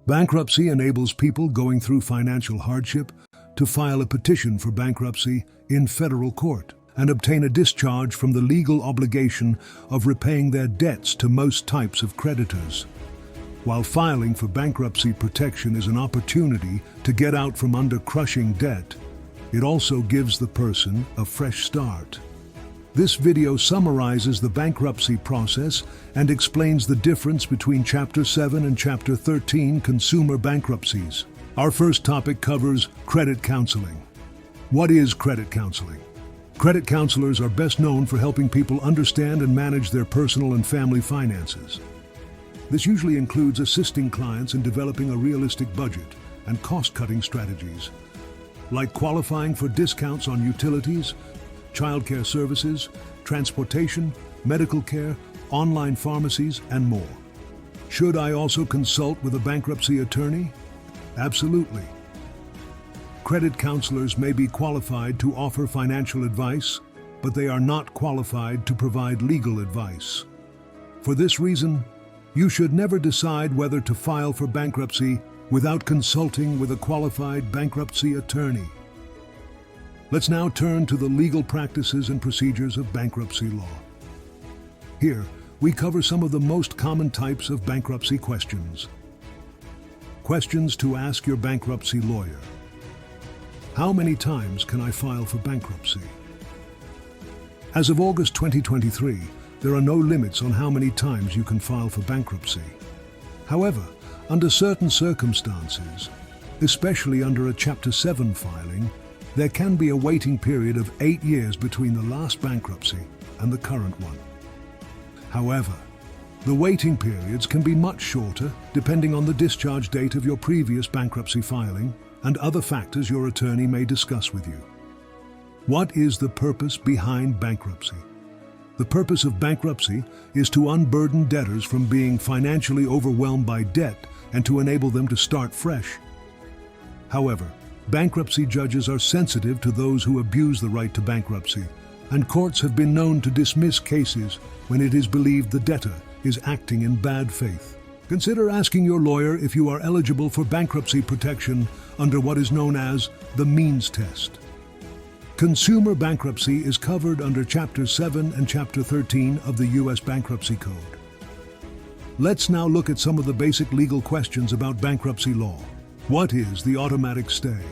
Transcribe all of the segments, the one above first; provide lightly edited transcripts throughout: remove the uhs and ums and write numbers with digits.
Bankruptcy enables people going through financial hardship to file a petition for bankruptcy in federal court and obtain a discharge from the legal obligation of repaying their debts to most types of creditors. While filing for bankruptcy protection is an opportunity to get out from under crushing debt, it also gives the person a fresh start. This video summarizes the bankruptcy process and explains the difference between Chapter 7 and Chapter 13 consumer bankruptcies. Our first topic covers credit counseling. What is credit counseling? Credit counselors are best known for helping people understand and manage their personal and family finances. This usually includes assisting clients in developing a realistic budget and cost-cutting strategies, like qualifying for discounts on utilities, childcare services, transportation, medical care, online pharmacies, and more. Should I also consult with a bankruptcy attorney? Absolutely. Credit counselors may be qualified to offer financial advice, but they are not qualified to provide legal advice. For this reason, you should never decide whether to file for bankruptcy without consulting with a qualified bankruptcy attorney. Let's now turn to the legal practices and procedures of bankruptcy law. Here, we cover some of the most common types of bankruptcy questions. Questions to ask your bankruptcy lawyer. How many times can I file for bankruptcy? As of August 2023, there are no limits on how many times you can file for bankruptcy. However, under certain circumstances, especially under a Chapter 7 filing, there can be a waiting period of 8 years between the last bankruptcy and the current one. However, the waiting periods can be much shorter depending on the discharge date of your previous bankruptcy filing and other factors your attorney may discuss with you. What is the purpose behind bankruptcy? The purpose of bankruptcy is to unburden debtors from being financially overwhelmed by debt and to enable them to start fresh. However, bankruptcy judges are sensitive to those who abuse the right to bankruptcy, and courts have been known to dismiss cases when it is believed the debtor is acting in bad faith. Consider asking your lawyer if you are eligible for bankruptcy protection under what is known as the means test. Consumer bankruptcy is covered under Chapter 7 and Chapter 13 of the U.S. Bankruptcy Code. Let's now look at some of the basic legal questions about bankruptcy law. What is the automatic stay?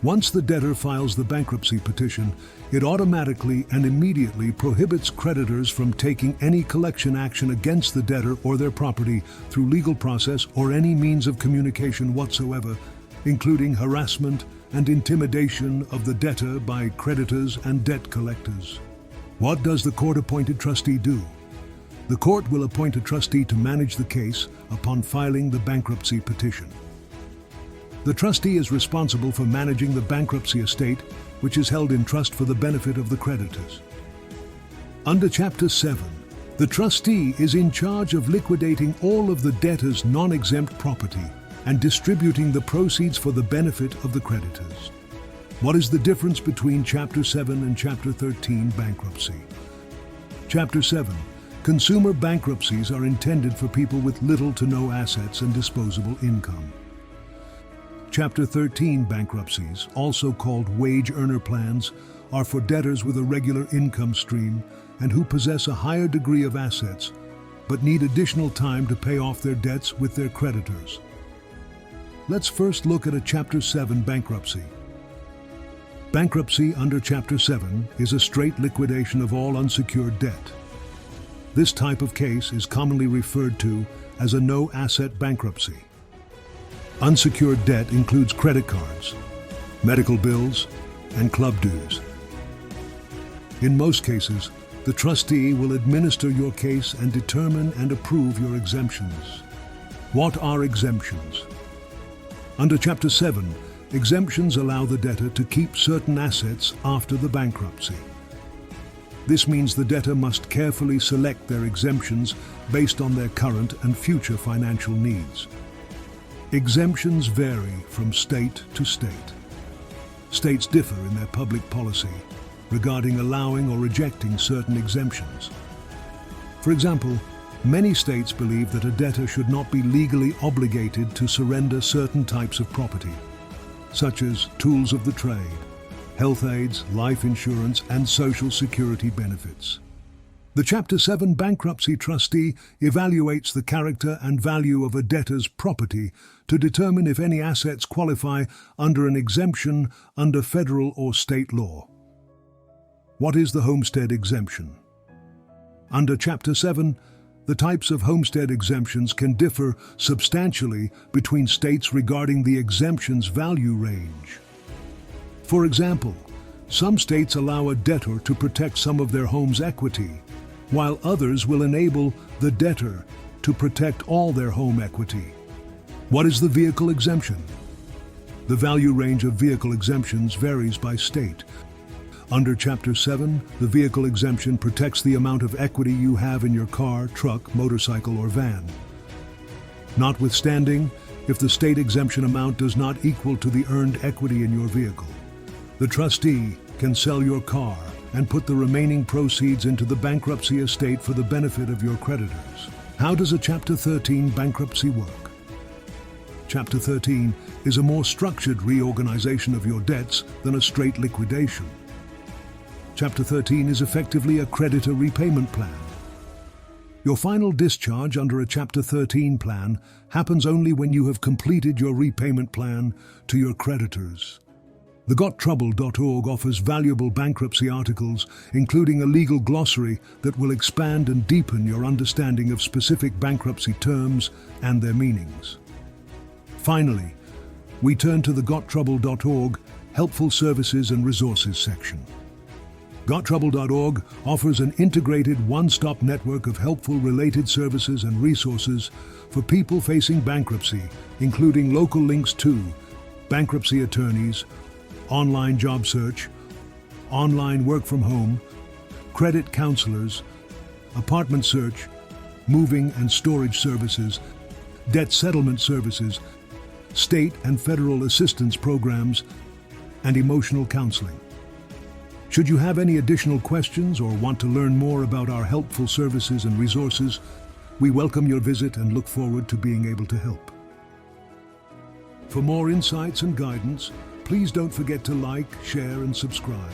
Once the debtor files the bankruptcy petition, it automatically and immediately prohibits creditors from taking any collection action against the debtor or their property through legal process or any means of communication whatsoever, including harassment and intimidation of the debtor by creditors and debt collectors. What does the court-appointed trustee do? The court will appoint a trustee to manage the case upon filing the bankruptcy petition. The trustee is responsible for managing the bankruptcy estate, which is held in trust for the benefit of the creditors. Under Chapter 7, the trustee is in charge of liquidating all of the debtor's non-exempt property and distributing the proceeds for the benefit of the creditors. What is the difference between Chapter 7 and Chapter 13 bankruptcy? Chapter 7. Consumer bankruptcies are intended for people with little to no assets and disposable income. Chapter 13 bankruptcies, also called wage earner plans, are for debtors with a regular income stream and who possess a higher degree of assets, but need additional time to pay off their debts with their creditors. Let's first look at a Chapter 7 bankruptcy. Bankruptcy under Chapter 7 is a straight liquidation of all unsecured debt. This type of case is commonly referred to as a no-asset bankruptcy. Unsecured debt includes credit cards, medical bills, and club dues. In most cases, the trustee will administer your case and determine and approve your exemptions. What are exemptions? Under Chapter 7, exemptions allow the debtor to keep certain assets after the bankruptcy. This means the debtor must carefully select their exemptions based on their current and future financial needs. Exemptions vary from state to state. States differ in their public policy regarding allowing or rejecting certain exemptions. For example, Many states believe that a debtor should not be legally obligated to surrender certain types of property, such as tools of the trade, health aids, life insurance, and social security benefits. The Chapter 7 bankruptcy trustee evaluates the character and value of a debtor's property to determine if any assets qualify under an exemption under federal or state law. What is the homestead exemption? Under Chapter 7, the types of homestead exemptions can differ substantially between states regarding the exemption's value range. For example, some states allow a debtor to protect some of their home's equity, while others will enable the debtor to protect all their home equity. What is the vehicle exemption? The value range of vehicle exemptions varies by state. Under Chapter 7, the vehicle exemption protects the amount of equity you have in your car, truck, motorcycle, or van. Notwithstanding, if the state exemption amount does not equal to the earned equity in your vehicle, the trustee can sell your car and put the remaining proceeds into the bankruptcy estate for the benefit of your creditors. How does a Chapter 13 bankruptcy work? Chapter 13 is a more structured reorganization of your debts than a straight liquidation. Chapter 13 is effectively a creditor repayment plan. Your final discharge under a Chapter 13 plan happens only when you have completed your repayment plan to your creditors. The gottrouble.org offers valuable bankruptcy articles, including a legal glossary that will expand and deepen your understanding of specific bankruptcy terms and their meanings. Finally, we turn to the gottrouble.org Helpful Services and Resources section. gottrouble.org offers an integrated one-stop network of helpful related services and resources for people facing bankruptcy, including local links to bankruptcy attorneys, online job search, online work from home, credit counselors, apartment search, moving and storage services, debt settlement services, state and federal assistance programs, and emotional counseling. Should you have any additional questions or want to learn more about our helpful services and resources, we welcome your visit and look forward to being able to help. For more insights and guidance, please don't forget to like, share, and subscribe.